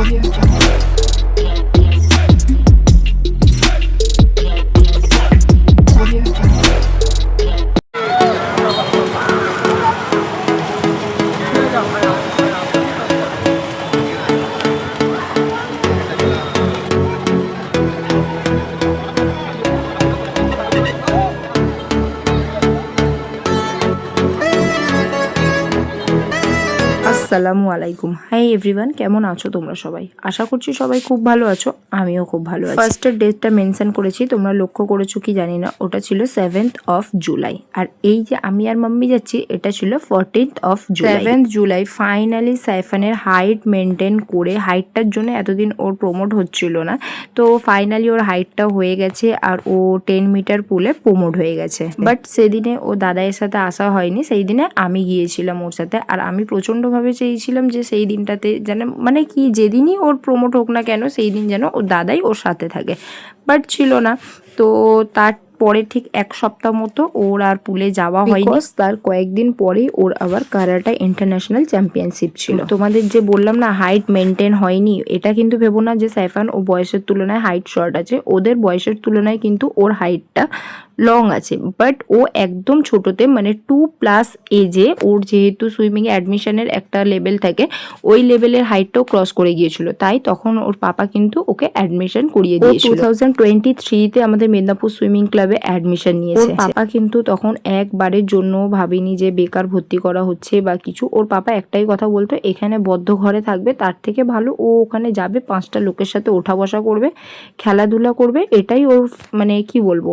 Audio Jungle. Audio Jungle. আসসালামু আলাইকুম। Hi everyone, কেমন আছো তোমরা সবাই? আশা করছি সবাই খুব ভালো আছো, আমিও খুব ভালো আছি। ফার্স্টের ডেটটা মেনশন করেছি, তোমরা লক্ষ্য করেছো কি জানি না, ওটা ছিল 7th of জুলাই। আর এই যে আমি আর মাম্মি যাচ্ছি, এটা ছিল 14th of July. 7th July finally সাইফানের হাইট মেনটেন করে, হাইটটার জন্য এতদিন ওর প্রমোট হচ্ছিল না, তো ফাইনালি ওর হাইটটা হয়ে গেছে আর ও 10 মিটার পুলে প্রমোট হয়ে গেছে। বাট সেদিনে ও দাদাইয়ের সাথে আসা হয়নি, সেই দিনে আমি গিয়েছিলাম ওর সাথে। আর আমি প্রচণ্ডভাবে চেয়েছিলাম যে সেই দিনটাতে যেন, মানে কি, যেদিনই ওর প্রমোট হোক না কেন সেই দিন যেন ওর দাদাই ওর সাথে থাকে, বাট ছিল না। তো তার পরে ঠিক এক সপ্তাহ মতো ওর আর পুলে যাওয়া হয়নি। তার কয়েকদিন পরেই ওর আবার কারাটা ইন্টারন্যাশনাল চ্যাম্পিয়নশিপ ছিল। তোমাদের যে বললাম না হাইট মেনটেন হয়নি, এটা কিন্তু ভেবো না যে সাইফান ও বয়সের তুলনায় হাইট শর্ট আছে। ওদের বয়সের তুলনায় কিন্তু ওর হাইটটা লং আছে, বাট ও একদম ছোটতে, মানে 2+ এজে ওর যেহেতু সুইমিং এ অ্যাডমিশনের একটা লেভেল থাকে, ওই লেভেলের হাইটটাও ক্রস করে গিয়েছিল, তাই তখন ওর পাপা কিন্তু ওকে অ্যাডমিশন করিয়ে দিয়েছিল। 2023-তে আমাদের মেদিনীপুর সুইমিং ক্লাবে অ্যাডমিশন নিয়েছে। ওর পাপা কিন্তু তখন একবারের জন্য ভাবিনি যে বেকার ভর্তি করা হচ্ছে বা কিছু। ওর পাপা একটাই কথা বলতো, এখানে বদ্ধ ঘরে থাকবে তার থেকে ভালো ও ওখানে যাবে, 5টা লোকের সাথে ওঠা বসা করবে, খেলাধুলা করবে, এটাই ওর মানে কি বলবো,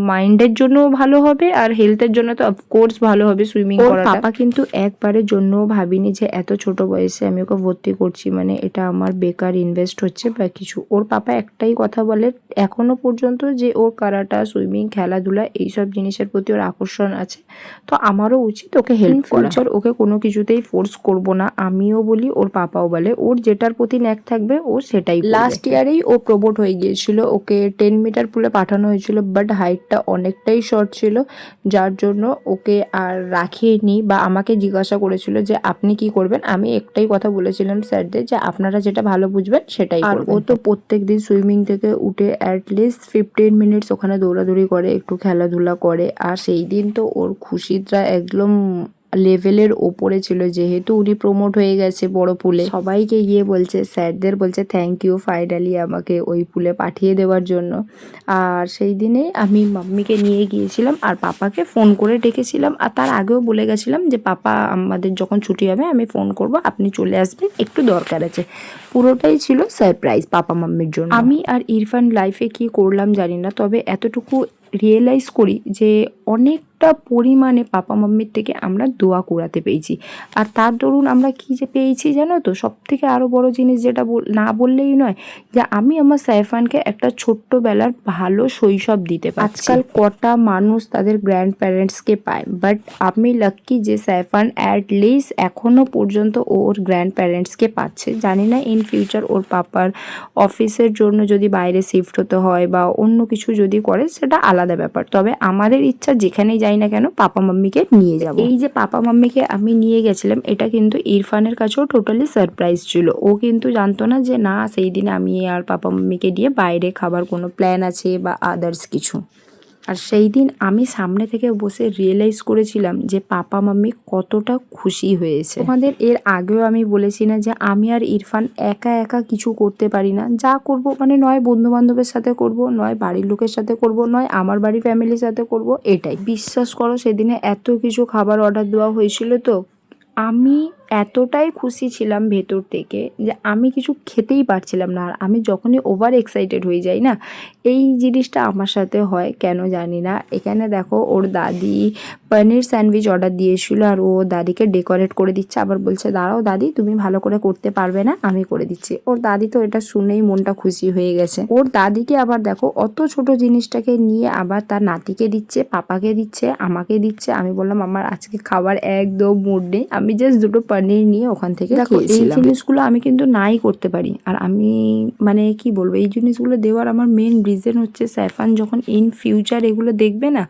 মাইন্ডের জন্য ভালো হবে আর হেলথের জন্য তো অফকোর্স ভালো হবে সুইমিং করাটা। পাপা কিন্তু একবারের জন্য ভাবিনি যে এত ছোট বয়সে আমি ওকে ভর্তি করছি, মানে এটা আমার বেকার ইনভেস্ট হচ্ছে বা কিছু। ওর পাপা একটাই কথা বলে এখনো পর্যন্ত, যে ওর কারাটা, সুইমিং, খেলাধুলা এইসব জিনিসের প্রতি ওর আকর্ষণ আছে, তো আমারও উচিত ওকে হেল্প করা। ওকে কোনো কিছুতেই ফোর্স করব না, আমিও বলি ওর পাপাও বলে, ওর যেটার প্রতি ন্যাক থাকবে ও সেটাই। লাস্ট ইয়ারেই ও প্রমোট হয়ে গিয়েছিল, ওকে 10 মিটার পুলে পাঠানো হয়েছিল, বাট হাইটটা অনেকটাই শর্ট ছিল, যার জন্য ওকে আর রাখিনি বা আমাকে জিজ্ঞাসা করেছিল যে আপনি কি করবেন। আমি একটাই কথা বলেছিলাম স্যারদের, যে আপনারা যেটা ভালো বুঝবেন সেটাই করবেন। ও তো প্রত্যেক দিন সুইমিং থেকে উঠে অ্যাটলিস্ট 15 মিনিটস ওখানে দৌড়াদৌড়ি করে, একটু খেলাধুলা করে। আর সেই দিন তো ওর খুশিটা একদম লেভেলের ওপরে ছিল, যেহেতু উনি প্রমোট হয়ে গেছে বড় পুলে। সবাইকে গিয়ে বলছে, স্যারদের বলছে থ্যাংক ইউ ফাইনালি আমাকে ওই পুলে পাঠিয়ে দেওয়ার জন্য। আর সেই দিনে আমি মাম্মিকে নিয়ে গিয়েছিলাম আর পাপাকে ফোন করে ডেকেছিলাম, আর তার আগেও বলে গেছিলাম যে পাপা আমাদের যখন ছুটি হবে আমি ফোন করব, আপনি চলে আসবেন, একটু দরকার আছে। পুরোটাই ছিল সারপ্রাইজ পাপা মাম্মির জন্য। আমি আর ইরফান লাইফে কি করলাম জানি না, তবে এতটুকু রিয়েলাইজ করি যে অনেকটা পরিমাণে পাপা মাম্মির থেকে আমরা দোয়া কুড়াতে পেয়েছি। আর তার দরুন আমরা কি যে পেয়েছি জানো তো, সব থেকে আরও বড় জিনিস যেটা না বললেই নয়, যে আমি আমার সাইফানকে একটা ছোট্টবেলার ভালো শৈশব দিতে পারছি। আজকাল কটা মানুষ তাদের গ্র্যান্ড প্যারেন্টসকে পায়, বাট আমি লাকি যে সাইফান অ্যাটলিস্ট এখনও পর্যন্ত ওর গ্র্যান্ড প্যারেন্টসকে পাচ্ছে। জানি না ইন ফিউচার ওর পাপার অফিসের জন্য যদি বাইরে শিফট হতে হয় বা অন্য কিছু যদি করে, সেটা আলাদা ব্যাপার, তবে আমাদের ইচ্ছা যেখানেই যাই না কেন পাপা মাম্মিকে নিয়ে যাব। এই যে পাপা মাম্মিকে আমি নিয়ে গেছিলাম, এটা কিন্তু ইরফানের কাছেও টোটালি সারপ্রাইজ ছিল। ও কিন্তু জানতো না যে না সেই দিন আমি আর পাপা মাম্মিকে দিয়ে বাইরে খাবার কোনো প্ল্যান আছে বা আদার্স কিছু। আর সেই দিন আমি সামনে থেকে বসে রিয়েলাইজ করেছিলাম যে পাপা মাম্মি কতটা খুশি হয়েছে। আমাদের এর আগেও আমি বলেছি না যে আমি আর ইরফান একা একা কিছু করতে পারি না, যা করব মানে নয় বন্ধু বান্ধবের সাথে করব, নয় বাড়ির লোকের সাথে করব, নয় আমার বাড়ির ফ্যামিলির সাথে করব, এটাই। বিশ্বাস করো সেদিনে এত কিছু খাবার অর্ডার দেওয়া হয়েছিল, তো আমি এতটাই খুশি ছিলাম ভেতর থেকে যে আমি কিছু খেতেই পারছিলাম না। আর আমি যখনই ওভার এক্সাইটেড হয়ে যাই না, এই জিনিসটা আমার সাথে হয় কেন জানি না। এখানে দেখো ওর দাদি পনির স্যান্ডউইচ অর্ডার দিয়েছিল, আর ও দাদিকে ডেকোরেট করে দিচ্ছে, আবার বলছে দাঁড়াও দাদি তুমি ভালো করে করতে পারবে না, আমি করে দিচ্ছি। ওর দাদি তো এটা শুনেই মনটা খুশি হয়ে গেছে। ওর দাদিকে আবার দেখো অত ছোট জিনিসটাকে নিয়ে আবার তার নাতিকে দিচ্ছে, পাপাকে দিচ্ছে, আমাকে দিচ্ছে। আমি বললাম আমার আজকে খাবার একদম মুড নেই, আমি জাস্ট দুটো পনির নিয়ে ওখান থেকে খেয়েছিলাম। এই জিনিসগুলো আমি কিন্তু নাই করতে পারি, আর আমি মানে কি বলবো, এই জিনিসগুলো দেওয়ার আমার মেন রিজন হচ্ছে সাইফান যখন ইন ফিউচার এগুলো দেখবে না,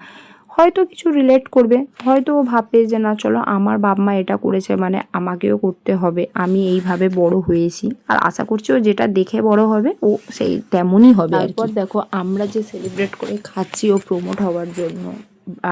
হয়তো কিছু রিলেট করবে, হয়তো ও ভাববে যে না চলো আমার বাবা মা এটা করেছে মানে আমাকেও করতে হবে, আমি এইভাবে বড় হয়েছি। আর আশা করছি ও যেটা দেখে বড় হবে ও সেই তেমনই হবে। তারপর দেখো আমরা যে সেলিব্রেট করে খাচ্ছি ও প্রমোট হওয়ার জন্য,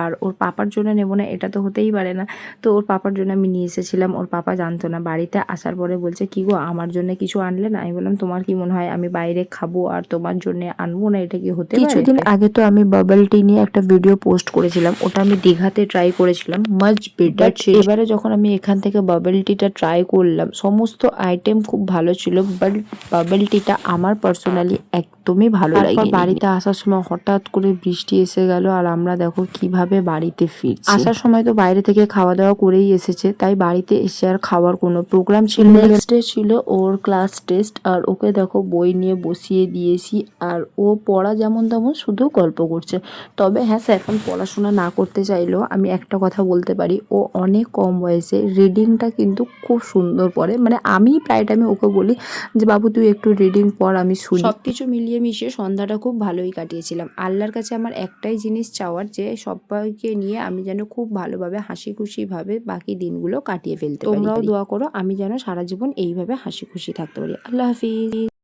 আর ওর পাপার জন্য নেবো না এটা তো হতেই পারে না। তো ওর পাপার জন্য আমি নিয়ে এসেছিলাম, ওর পাপা জানতো না। বাড়িতে আসার পরে বলছে কি গো আমার জন্য কিছু আনলে না? আমি বললাম তোমার কি মনে হয় আমি বাইরে খাবো আর তোমার জন্য আনবো না? এটা কি হতে পারে? কিছুদিন আগে তো আমি বাবল টি নিয়ে একটা ভিডিও পোস্ট করেছিলাম, ওটা আমি দীঘাতে ট্রাই করেছিলাম, মাচ বেটার ছিল। এবারে যখন আমি এখান থেকে বাবল টিটা ট্রাই করলাম সমস্ত আইটেম খুব ভালো ছিল, বাট বাবল টিটা আমার পার্সোনালি একদমই ভালো লাগে। বাড়িতে আসার সময় হঠাৎ করে বৃষ্টি এসে গেল আর আমরা দেখো কিভাবে বাড়িতে ফিরছি। আসার সময় তো বাইরে থেকে খাওয়া দাওয়া করেই এসেছে, তাই বাড়িতে এসে আর খাওয়ার কোনো প্রোগ্রাম ছিল না। নেক্সট ডে ছিল ওর ক্লাস টেস্ট, আর ওকে দেখো বই নিয়ে বসিয়ে দিয়েছি, আর ও পড়া যেমন তেমন শুধু গল্প করছে। তবে হ্যাঁ এখন পড়াশোনা না করতে চাইলেও আমি একটা কথা বলতে পারি, ও অনেক কম বয়সে রিডিংটা কিন্তু খুব সুন্দর পড়ে। মানে আমি প্রায় টাইমে ওকে বলি যে বাবু তুই একটু রিডিং পড়, আমি শুনি। সবকিছু মিলিয়ে মিশিয়ে সন্ধ্যাটা খুব ভালোই কাটিয়েছিলাম। আল্লাহর কাছে আমার একটাই জিনিস চাওয়ার, যে সবাইকে নিয়ে আমি যেন খুব ভালোভাবে হাসি খুশি ভাবে বাকি দিনগুলো কাটিয়ে ফেলতে পারি। তোমরাও দোয়া করো আমি যেন সারা জীবন এইভাবে হাসি খুশি থাকতে পারি। আল্লাহ হাফিজ।